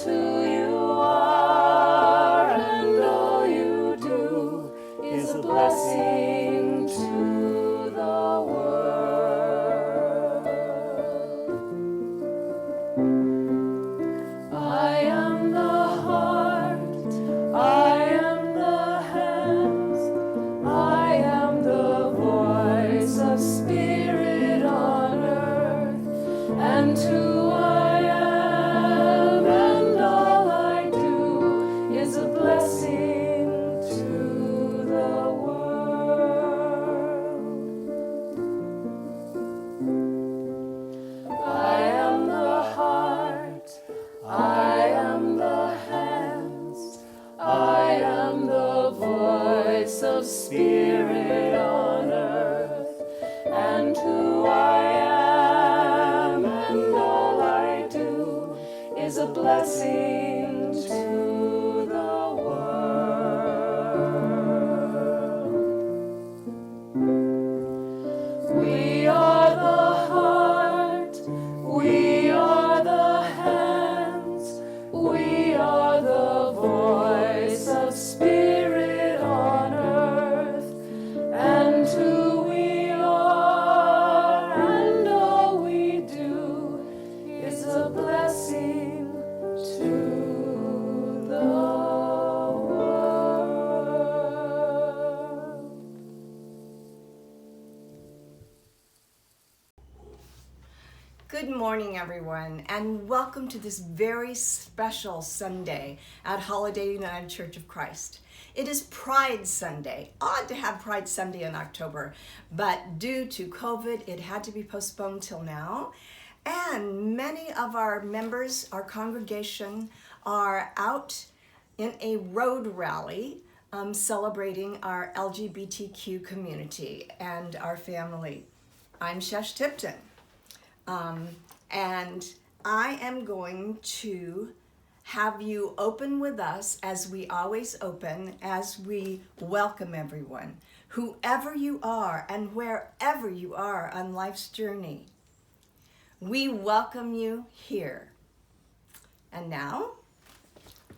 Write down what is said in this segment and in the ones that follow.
who you are, and all you do is a blessing to the world. I am the heart, I am the hands, I am the voice of spirit on earth, and who I am and all I do is a blessing to the world. I am the heart, I am the hands, I am the voice of spirit on earth, and who I am and all I do is a blessing to the world. We are the heart, we are the hands, we are the voice of spirit on earth, and who we are and all we do is a blessing to the world. Good morning, everyone, and welcome to this very special Sunday at Holiday United Church of Christ. It is Pride Sunday. Odd to have Pride Sunday in October, but due to COVID, it had to be postponed till now. And many of our members, our congregation, are out in a road rally celebrating our LGBTQ community and our family. I'm Shesh Tipton. And I am going to have you open with us as we always open, as we welcome everyone, whoever you are and wherever you are on life's journey. We welcome you here. And now,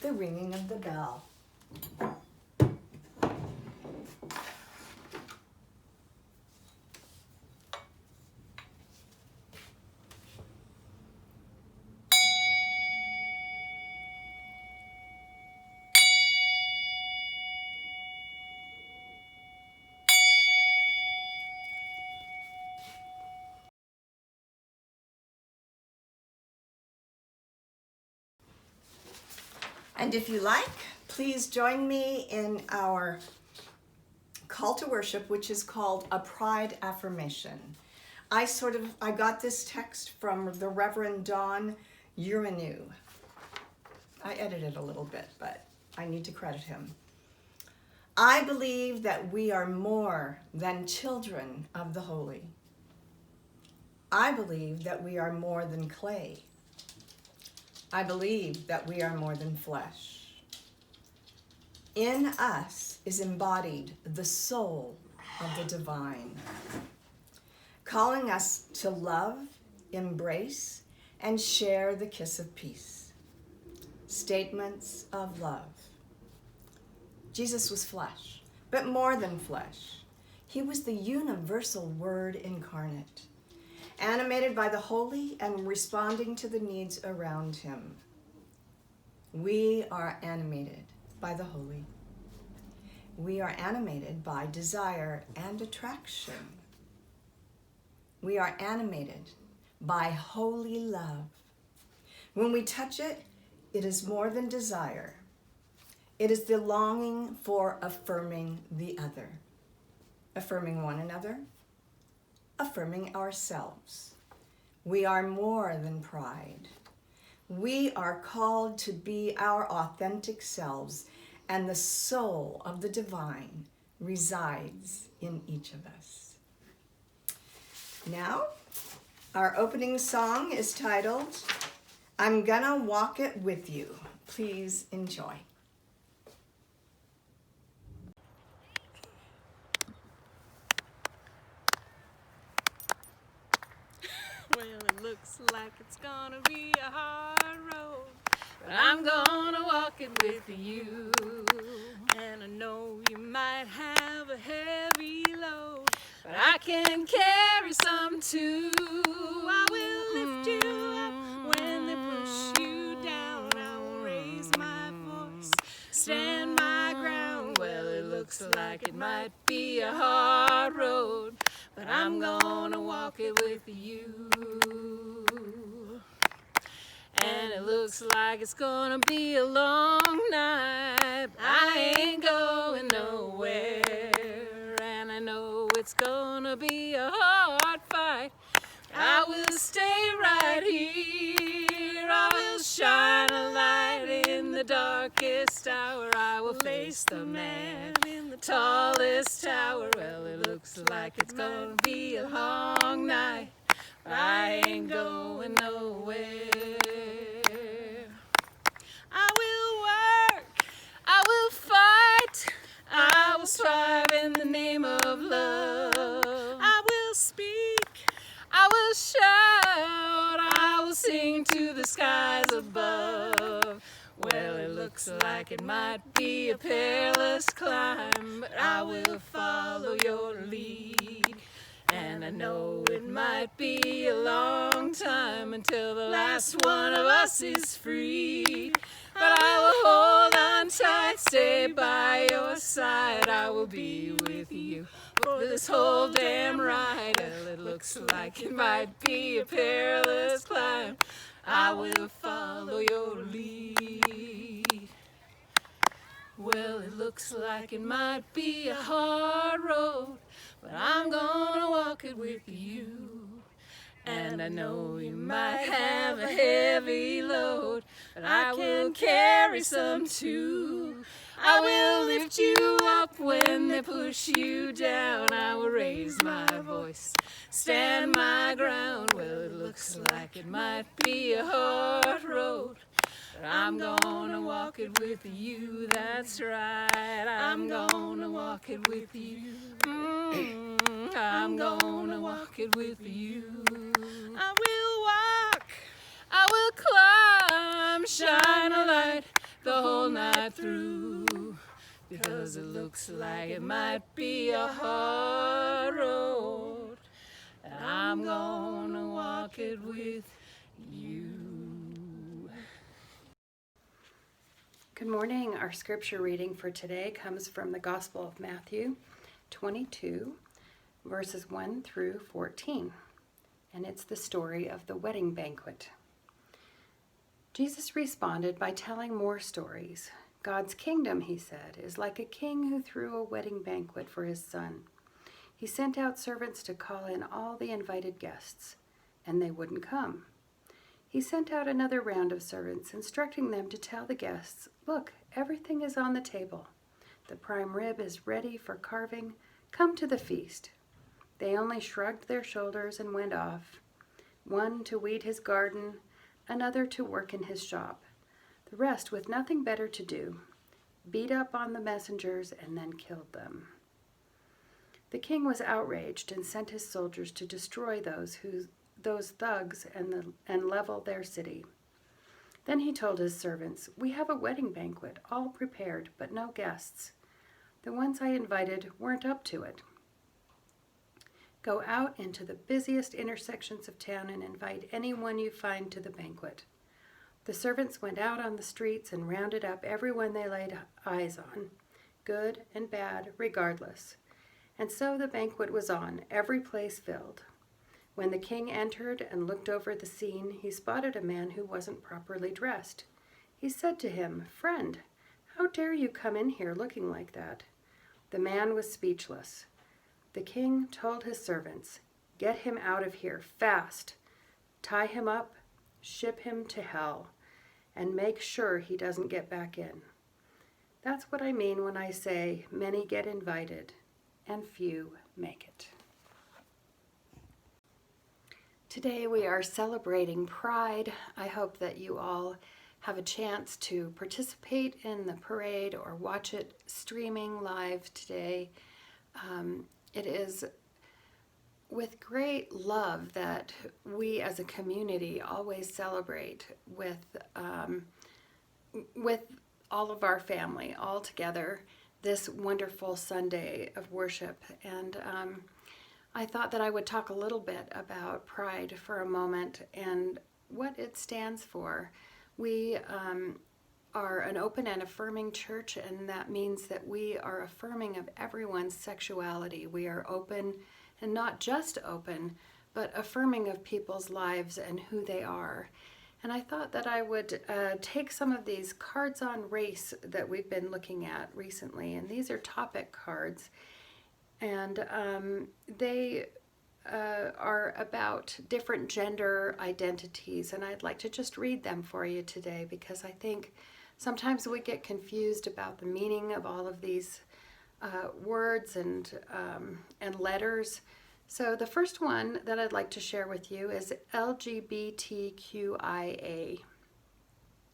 the ringing of the bell. And if you like, please join me in our call to worship, which is called a Pride Affirmation. I got this text from the Reverend Don Uranu. I edited a little bit, but I need to credit him. I believe that we are more than children of the holy. I believe that we are more than clay. I believe that we are more than flesh. In us is embodied the soul of the divine, calling us to love, embrace, and share the kiss of peace. Statements of love. Jesus was flesh, but more than flesh. He was the universal Word incarnate, animated by the holy and responding to the needs around him. We are animated by the holy. We are animated by desire and attraction. We are animated by holy love. When we touch it, it is more than desire. It is the longing for affirming the other, affirming one another, affirming ourselves. We are more than pride. We are called to be our authentic selves, and the soul of the divine resides in each of us. Now, our opening song is titled, I'm Gonna Walk It With You. Please enjoy. Well, it looks like it's gonna be a hard road. but I'm gonna walk it with you. And I know you might have a heavy load, but I can carry some too. I will lift you up when they push you down. I will raise my voice, stand my ground. Well, it looks like it might be a hard road, but I'm gonna walk it with you. And it looks like it's gonna be a long night, but I ain't going nowhere. And I know it's gonna be a hard fight. I will stay right here. I will shine a light in the darkest hour. I will face the man in the tallest tower. Well, it looks like it's gonna be a long night, but I ain't going nowhere. I will work, I will fight, I will strive in the name of love. I will speak, I will shout, I will sing to the skies above. Well, it looks like it might be a perilous climb, but I will follow your lead. And I know it might be a long time until the last one of us is free. But I will hold on tight, stay by your side. I will be with you for this whole damn ride. Well, it looks like it might be a perilous climb. I will follow your lead. Well, it looks like it might be a hard road, but I'm gonna walk it with you. And I know you might have a heavy load, but I will carry some too. I will lift you up when they push you down. I will raise my voice, stand my ground. Well, it looks like it might be a hard road, but I'm gonna walk it with you, that's right. I'm gonna walk it with you. I'm gonna walk it with you. I will walk, I will climb, shine a light the whole night through. Because it looks like it might be a hard road, and I'm gonna walk it with you. Good morning. Our scripture reading for today comes from the Gospel of Matthew 22, verses 1 through 14. And it's the story of the wedding banquet. Jesus responded by telling more stories. God's kingdom, he said, is like a king who threw a wedding banquet for his son. He sent out servants to call in all the invited guests, and they wouldn't come. He sent out another round of servants, instructing them to tell the guests, "Look, everything is on the table. The prime rib is ready for carving. Come to the feast." They only shrugged their shoulders and went off, one to weed his garden, another to work in his shop, the rest with nothing better to do, beat up on the messengers and then killed them. The king was outraged and sent his soldiers to destroy those thugs and level their city. Then he told his servants, "We have a wedding banquet, all prepared, but no guests. The ones I invited weren't up to it. Go out into the busiest intersections of town and invite anyone you find to the banquet." The servants went out on the streets and rounded up everyone they laid eyes on, good and bad, regardless. And so the banquet was on, every place filled. When the king entered and looked over the scene, he spotted a man who wasn't properly dressed. He said to him, "Friend, how dare you come in here looking like that?" The man was speechless. The king told his servants, "Get him out of here, fast. Tie him up, ship him to hell, and make sure he doesn't get back in." That's what I mean when I say many get invited and few make it. Today we are celebrating Pride. I hope that you all have a chance to participate in the parade or watch it streaming live today. It is with great love that we as a community always celebrate with with all of our family all together this wonderful Sunday of worship. And I thought that I would talk a little bit about pride for a moment and what it stands for. We are an open and affirming church, and that means that we are affirming of everyone's sexuality. We are open, and not just open, but affirming of people's lives and who they are. And I thought that I would take some of these cards on race that we've been looking at recently, and these are topic cards, and they are about different gender identities, and I'd like to just read them for you today because I think sometimes we get confused about the meaning of all of these words and letters. So the first one that I'd like to share with you is LGBTQIA.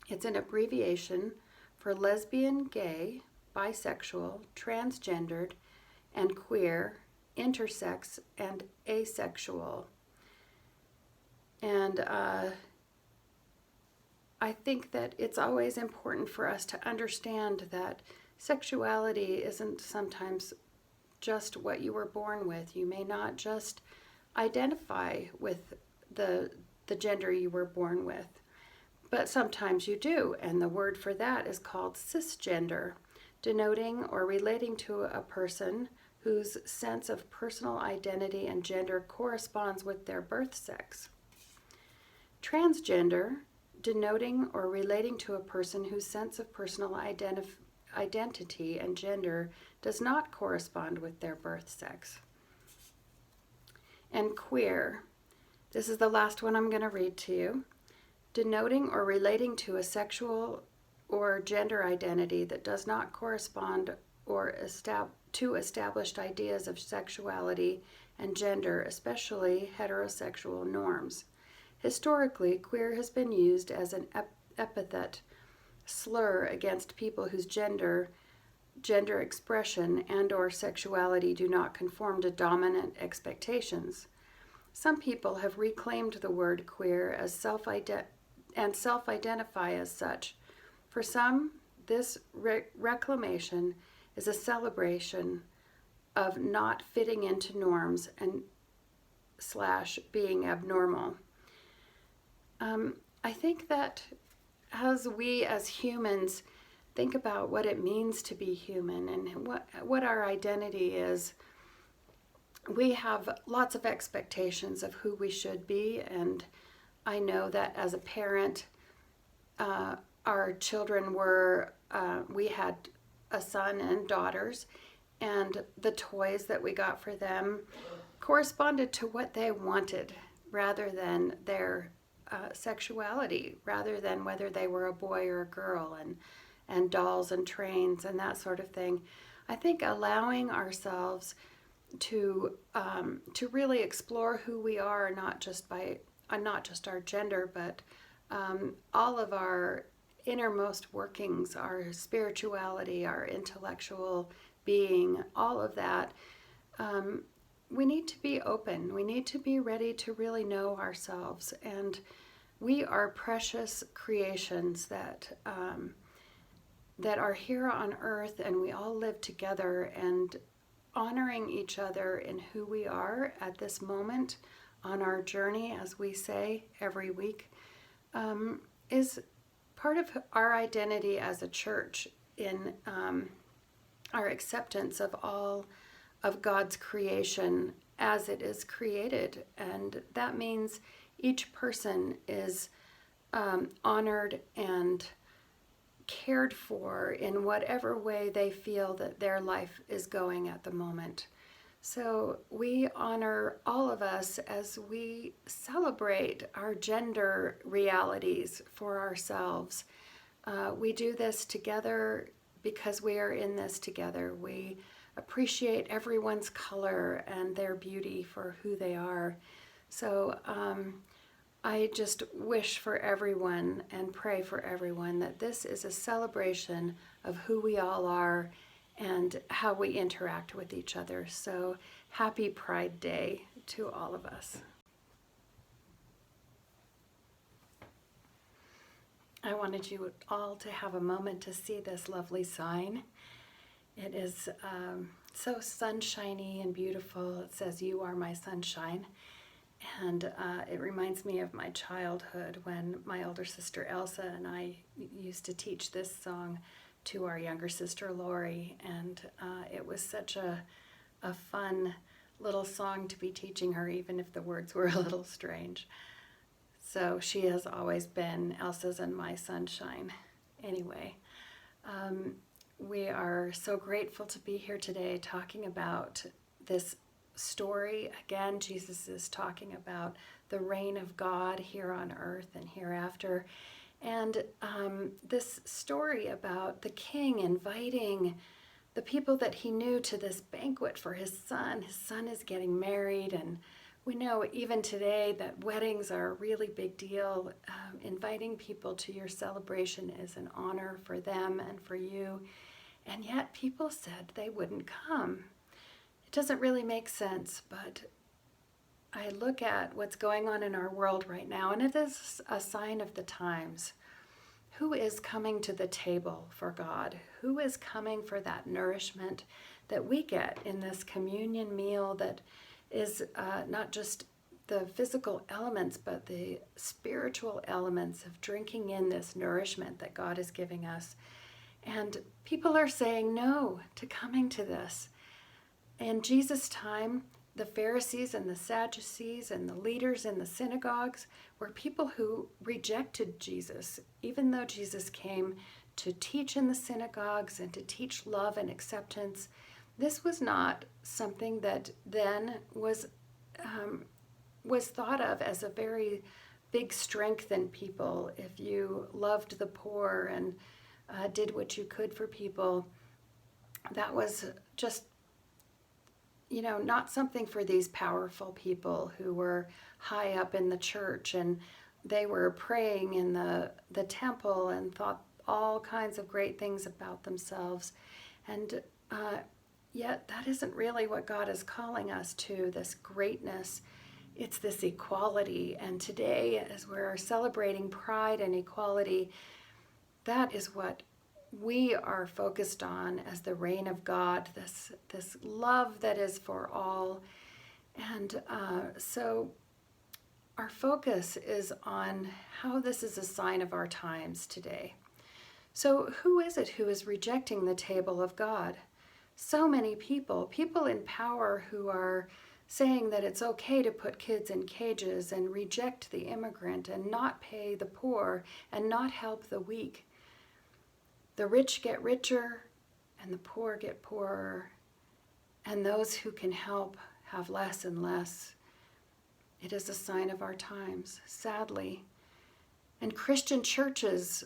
It's an abbreviation for lesbian, gay, bisexual, transgendered, and queer, intersex, and asexual. And I think that it's always important for us to understand that sexuality isn't sometimes just what you were born with. You may not just identify with the gender you were born with, but sometimes you do, and the word for that is called cisgender, denoting or relating to a person whose sense of personal identity and gender corresponds with their birth sex. Transgender, denoting or relating to a person whose sense of personal identity and gender does not correspond with their birth sex. And queer, this is the last one I'm going to read to you, denoting or relating to a sexual or gender identity that does not correspond or to established ideas of sexuality and gender, especially heterosexual norms. Historically, queer has been used as an epithet slur against people whose gender expression and or sexuality do not conform to dominant expectations. Some people have reclaimed the word queer as self-identify as such. For some, this reclamation is a celebration of not fitting into norms and / being abnormal. I think that as we as humans think about what it means to be human and what our identity is, we have lots of expectations of who we should be, and I know that as a parent, our children we had a son and daughters, and the toys that we got for them corresponded to what they wanted rather than their sexuality, rather than whether they were a boy or a girl, and dolls and trains and that sort of thing. I think allowing ourselves to really explore who we are, not just our gender, but all of our innermost workings, our spirituality, our intellectual being, all of that. We need to be open. We need to be ready to really know ourselves. And we are precious creations that are here on earth, and we all live together, and honoring each other in who we are at this moment on our journey, as we say every week, is part of our identity as a church in our acceptance of all of God's creation as it is created. And that means each person is honored and cared for in whatever way they feel that their life is going at the moment. So we honor all of us as we celebrate our gender realities for ourselves. We do this together because we are in this together. We appreciate everyone's color and their beauty for who they are. So I just wish for everyone and pray for everyone that this is a celebration of who we all are and how we interact with each other. So happy Pride Day to all of us. I wanted you all to have a moment to see this lovely sign. It is so sunshiny and beautiful. It says, "You are my sunshine." And it reminds me of my childhood when my older sister Elsa and I used to teach this song to our younger sister Lori. And it was such a fun little song to be teaching her, even if the words were a little strange. So she has always been Elsa's and my sunshine. Anyway, we are so grateful to be here today talking about this story. Again, Jesus is talking about the reign of God here on earth and hereafter. And this story about the king inviting the people that he knew to this banquet for his son. His son is getting married, and we know even today that weddings are a really big deal. Inviting people to your celebration is an honor for them and for you. And yet people said they wouldn't come. It doesn't really make sense, but I look at what's going on in our world right now, and it is a sign of the times. Who is coming to the table for God? Who is coming for that nourishment that we get in this communion meal that is not just the physical elements, but the spiritual elements of drinking in this nourishment that God is giving us? And people are saying no to coming to this. In Jesus' time, the Pharisees and the Sadducees and the leaders in the synagogues were people who rejected Jesus. Even though Jesus came to teach in the synagogues and to teach love and acceptance, this was not something that then was thought of as a very big strength in people. If you loved the poor and did what you could for people, that was just not something for these powerful people who were high up in the church, and they were praying in the temple and thought all kinds of great things about themselves. And yet that isn't really what God is calling us to, this greatness. It's this equality. And today, as we're celebrating pride and equality, that is what we are focused on as the reign of God, this love that is for all. And so our focus is on how this is a sign of our times today. So who is it who is rejecting the table of God? So many people in power who are saying that it's okay to put kids in cages and reject the immigrant and not pay the poor and not help the weak. The rich get richer and the poor get poorer, and those who can help have less and less. It is a sign of our times, sadly. And Christian churches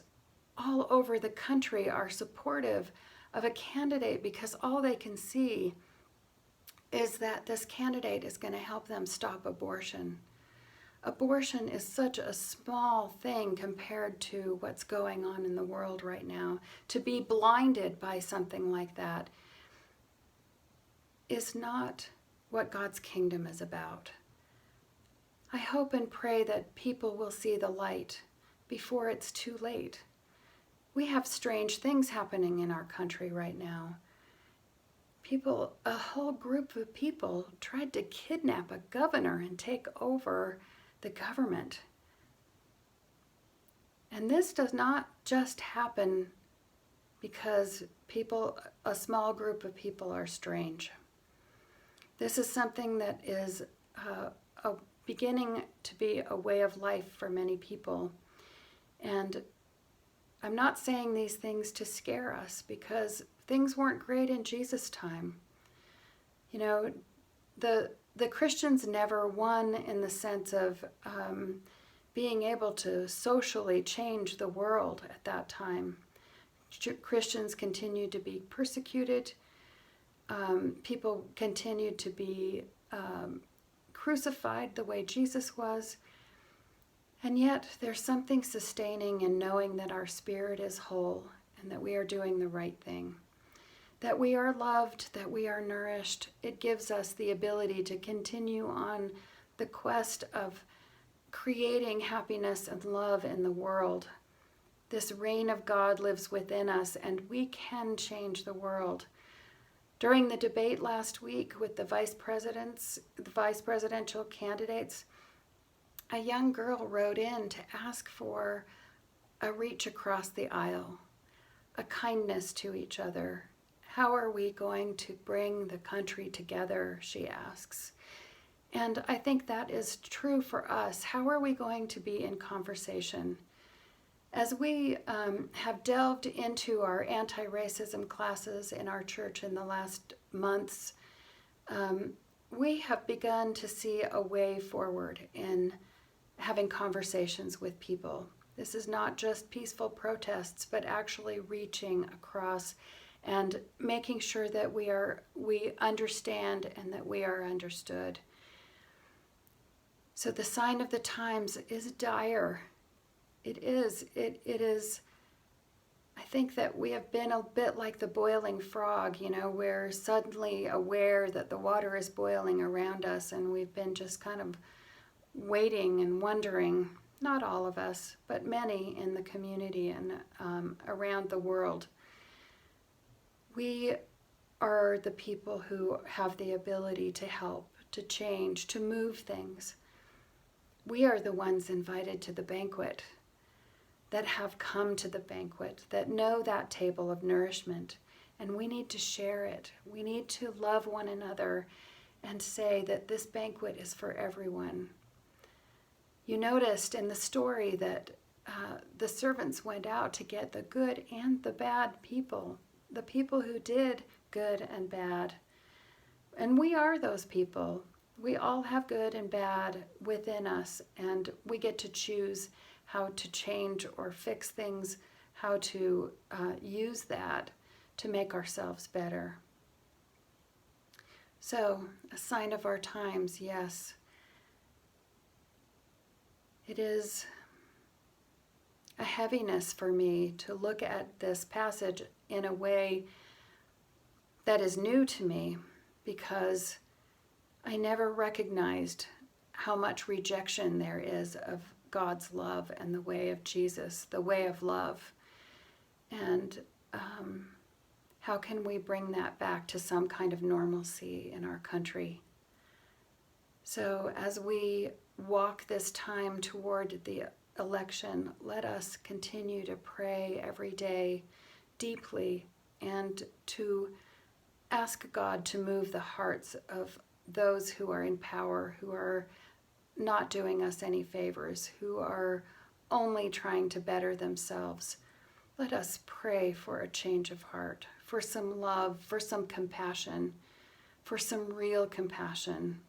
all over the country are supportive of a candidate because all they can see is that this candidate is going to help them stop abortion. Abortion is such a small thing compared to what's going on in the world right now. To be blinded by something like that is not what God's kingdom is about. I hope and pray that people will see the light before it's too late. We have strange things happening in our country right now. A whole group of people tried to kidnap a governor and take over the government. And this does not just happen because a small group of people are strange. This is something that is beginning to be a way of life for many people. And I'm not saying these things to scare us, because things weren't great in Jesus' time. The Christians never won in the sense of being able to socially change the world at that time. Christians continued to be persecuted. People continued to be crucified the way Jesus was. And yet there's something sustaining in knowing that our spirit is whole and that we are doing the right thing. That we are loved, that we are nourished. It gives us the ability to continue on the quest of creating happiness and love in the world. This reign of God lives within us, and we can change the world. During the debate last week with the vice presidential candidates, a young girl wrote in to ask for a reach across the aisle, a kindness to each other. How are we going to bring the country together, she asks. And I think that is true for us. How are we going to be in conversation? As we have delved into our anti-racism classes in our church in the last months, we have begun to see a way forward in having conversations with people. This is not just peaceful protests, but actually reaching across and making sure that we understand and that we are understood. So the sign of the times is dire. It is. I think that we have been a bit like the boiling frog, we're suddenly aware that the water is boiling around us, and we've been just kind of waiting and wondering, not all of us, but many in the community and around the world. We are the people who have the ability to help, to change, to move things. We are the ones invited to the banquet, that have come to the banquet, that know that table of nourishment, and we need to share it. We need to love one another and say that this banquet is for everyone. You noticed in the story that the servants went out to get the good and the bad people, the people who did good and bad. And we are those people. We all have good and bad within us, and we get to choose how to change or fix things, how to use that to make ourselves better. So, a sign of our times, yes. It is a heaviness for me to look at this passage in a way that is new to me, because I never recognized how much rejection there is of God's love and the way of Jesus, the way of love. And how can we bring that back to some kind of normalcy in our country? So as we walk this time toward the election, let us continue to pray every day deeply and to ask God to move the hearts of those who are in power, who are not doing us any favors, who are only trying to better themselves. Let us pray for a change of heart, for some love, for some compassion, for some real compassion.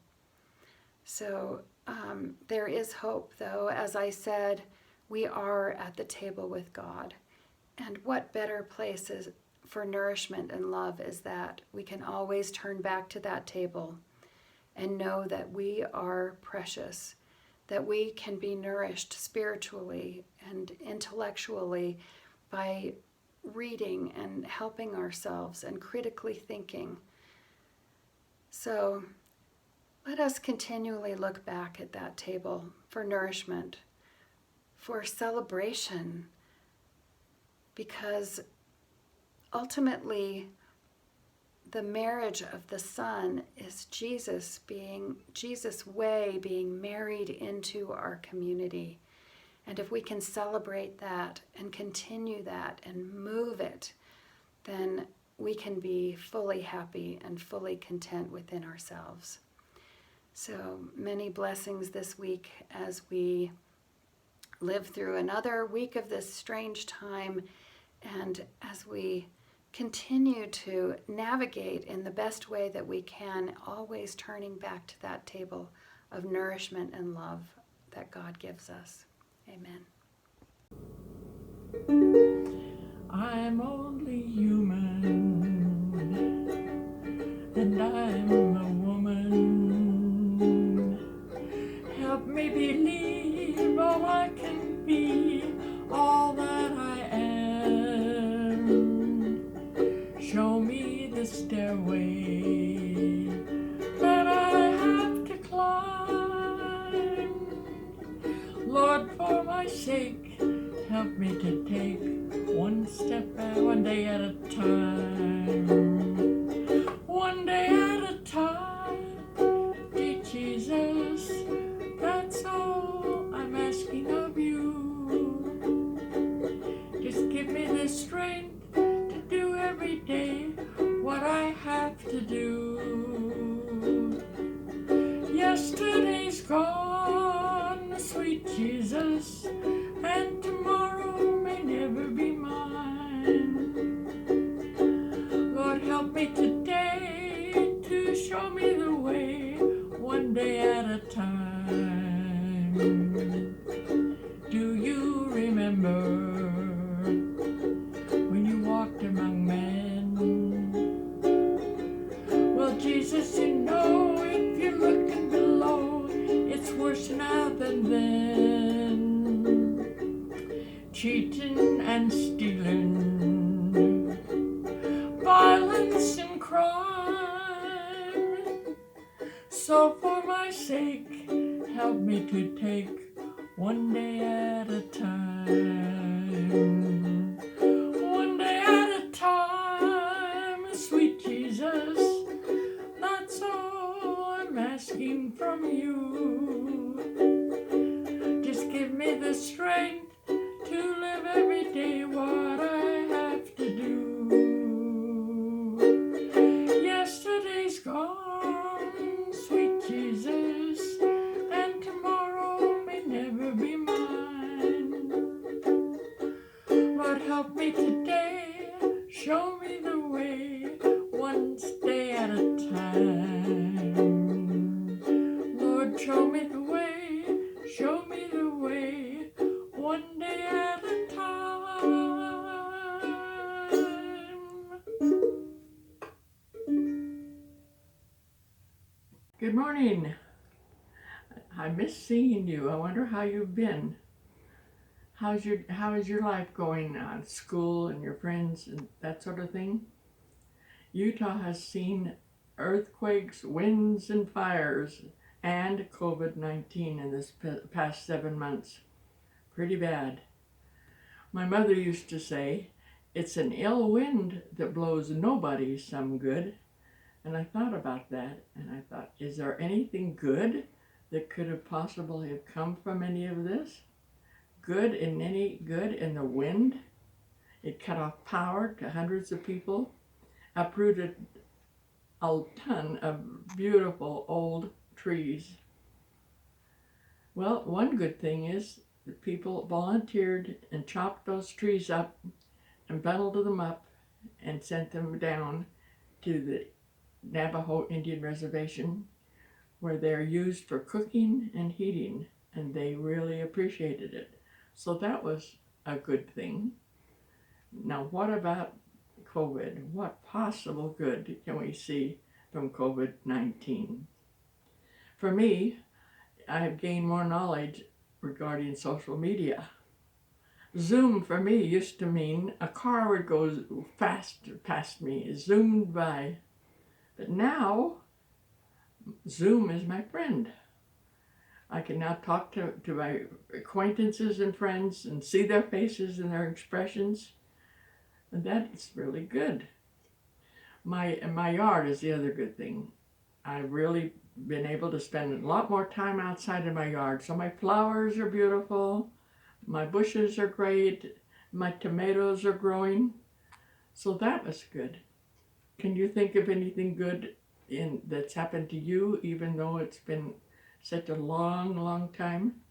So there is hope, though. As I said, we are at the table with God. And what better place is for nourishment and love is that we can always turn back to that table and know that we are precious, that we can be nourished spiritually and intellectually by reading and helping ourselves and critically thinking. So let us continually look back at that table for nourishment, for celebration, because ultimately the marriage of the Son is Jesus' way being married into our community. And if we can celebrate that and continue that and move it, then we can be fully happy and fully content within ourselves. So many blessings this week as we live through another week of this strange time, and as we continue to navigate in the best way that we can, always turning back to that table of nourishment and love that God gives us. Amen. I'm only human, and I'm a woman. Help me believe all I can be, all that I am. Show me the stairway that I have to climb. Lord, for my sake, help help me to take one step one day at a time. One day at a time, dear Jesus, that's all I'm asking of you. Just give me the strength to do every day what I have to do. Yesterday's gone, sweet Jesus, and tomorrow may never be mine. Lord, help me today to show me the way, one day at a time. Do you remember when you walked among men? Well, Jesus, you know, if you're looking below, it's worse now than then. Cheating and stealing, violence and crime. So for my sake, help me to take one day at a time. One day at a time, sweet Jesus, that's all I'm asking from you. Just give me the strength to live every day what I have to do. Yesterday's gone, sweet Jesus, and tomorrow may never be mine. Lord, help me today, show me the way, one day at a time. Lord, show me the way, show me the way, one day at a time. Good morning. I miss seeing you. I wonder how you've been. How is your life going on? School and your friends and that sort of thing? Utah has seen earthquakes, winds, and fires, and COVID-19 in this past 7 months. Pretty bad. My mother used to say, it's an ill wind that blows nobody some good. And I thought about that, and I thought, is there anything good that could have possibly have come from any of this? Good in the wind? It cut off power to hundreds of people, uprooted a ton of beautiful old trees. Well, one good thing is that people volunteered and chopped those trees up and bundled them up and sent them down to the Navajo Indian Reservation, where they're used for cooking and heating, and they really appreciated it. So that was a good thing. Now, what about COVID? What possible good can we see from COVID-19? For me, I have gained more knowledge regarding social media. Zoom for me used to mean a car would go fast past me, zoomed by. But now, Zoom is my friend. I can now talk to my acquaintances and friends and see their faces and their expressions. And that's really good. My yard is the other good thing. I've really been able to spend a lot more time outside in my yard. So my flowers are beautiful, my bushes are great, my tomatoes are growing. So that was good. Can you think of anything good that's happened to you, even though it's been such a long, long time?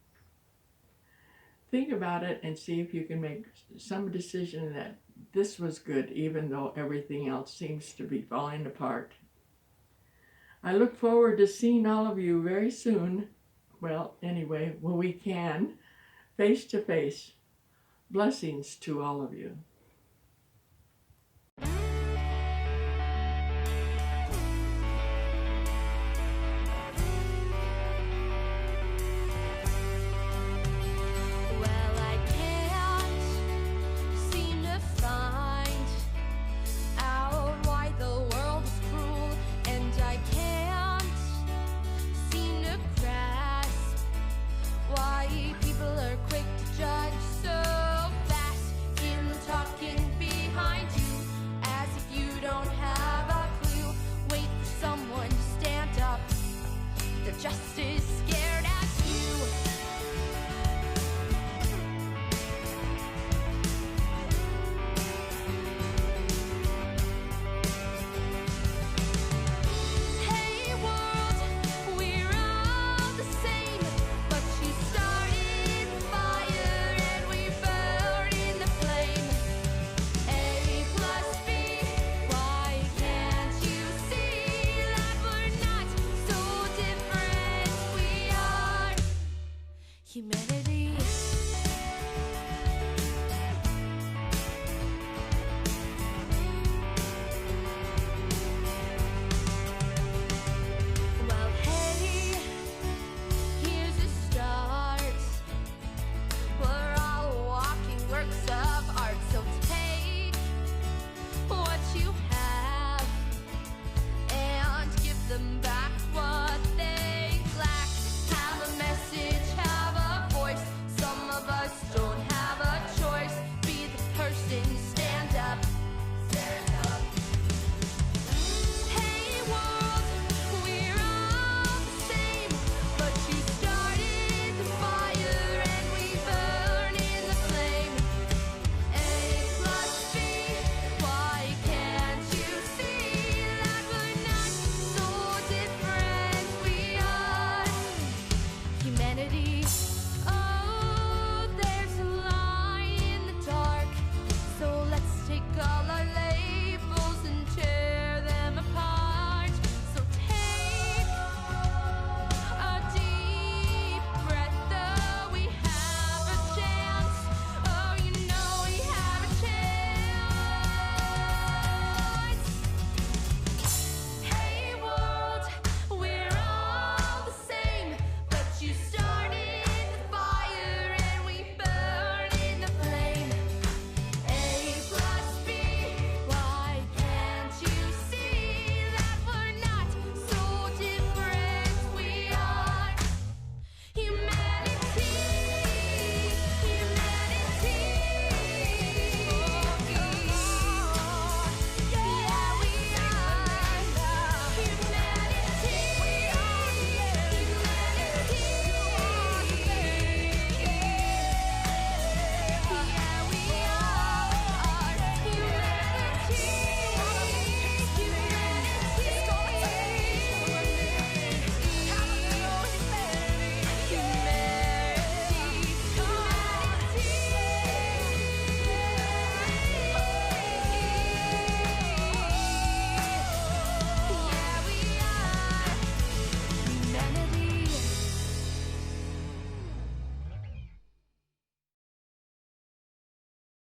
Think about it and see if you can make some decision that this was good, even though everything else seems to be falling apart. I look forward to seeing all of you very soon. Well, anyway, when we can, face to face. Blessings to all of you. People are quick to judge so justice